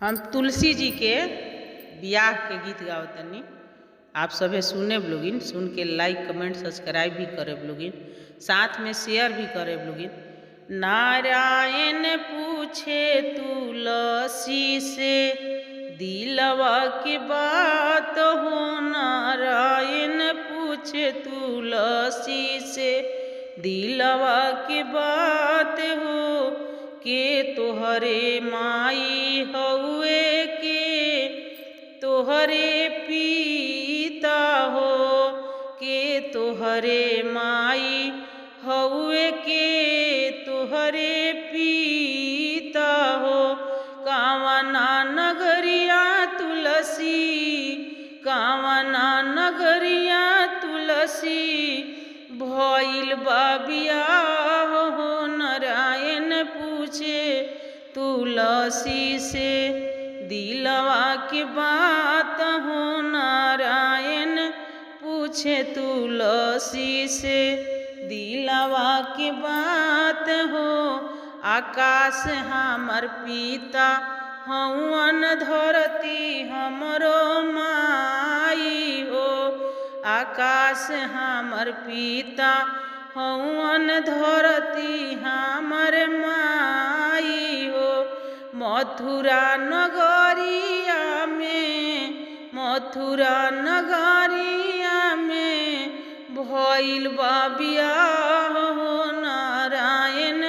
हम तुलसी जी के बियाह के गीत गावतनी। आप सभे सुने लोगिन, सुन के लाइक कमेंट सब्सक्राइब भी करे लोगिन, साथ में शेयर भी करे लोगिन। नारायण पूछे तुलसी से दिलवा की बात हो, नारायण पूछे तुलसी से दिलवा की बात हो, के तोहरे माई हउए के तोहरे पीता हो, के तोहरे माई हउए के तोहरे पीता हो। कावना नगरिया तुलसी, कावना नगरिया तुलसी भइल बा बियाह हो, नारायण पूछे तुलसी से दिलवा की बात हो, नारायण पूछे तुलसी से दिलवा की बात हो। आकाश हमर पिता हवन, धरती हमरो माई हो। आकाश हमर पिता हवन, धरती हमर माई हो। मथुरा नगरिया में, मथुरा नगरिया में भइल बा बियाह हो, नारायण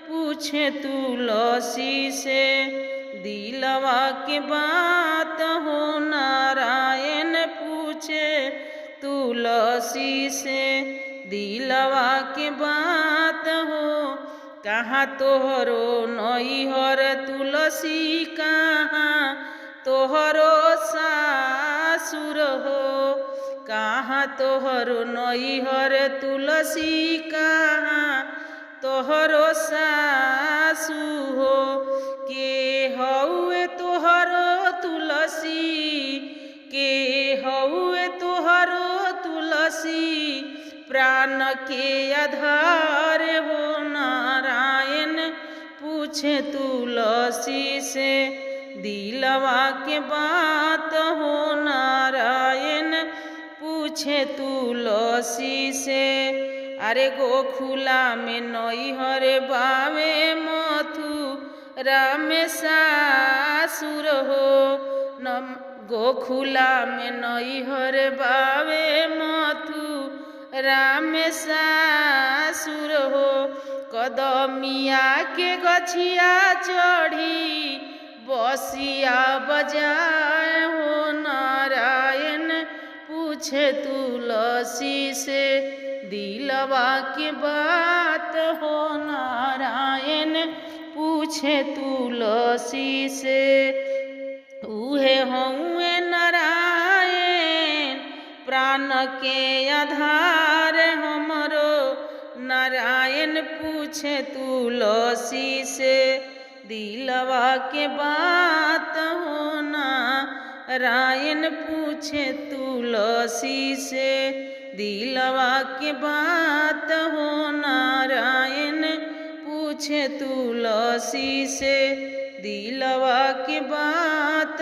पूछे तुलसी से दिलवा के बात हो, नारायण पूछे तुलसी से दिलवा के बात हो। कहाँ तोहरो नैहर तुलसी, कहाँ तोहरो सासुर हो। कहाँ तोहरो नैहर तुलसी, कहाँ तोहरो सासु हो। के हउए तोहरो तुलसी, के हउए तोहरो तुलसी प्राण के आधार हो, नारायण पूछे तुलसी से दिलवा के बात हो, नारायण पूछे तुलसी से। अरे गोखुला में नैहर बावे, मथुरा में सासुर हो। गोखुला में नैहर बावे, मथुरा में सासुर हो। कदमिया के गछिया चढ़ी बसिया बजाए हो, नारायण पूछे तुलसी से दिलवा की बात हो, नारायण पूछे तुलसी से। उहे हउए नारायण प्राण के आधार हमरो, नारायण पूछे तुलसी से दिलवा के बात हो, नारायण पूछे तुलसी से दिलवा के बात हो, नारायण पूछे तुलसी से दिलवा के बात।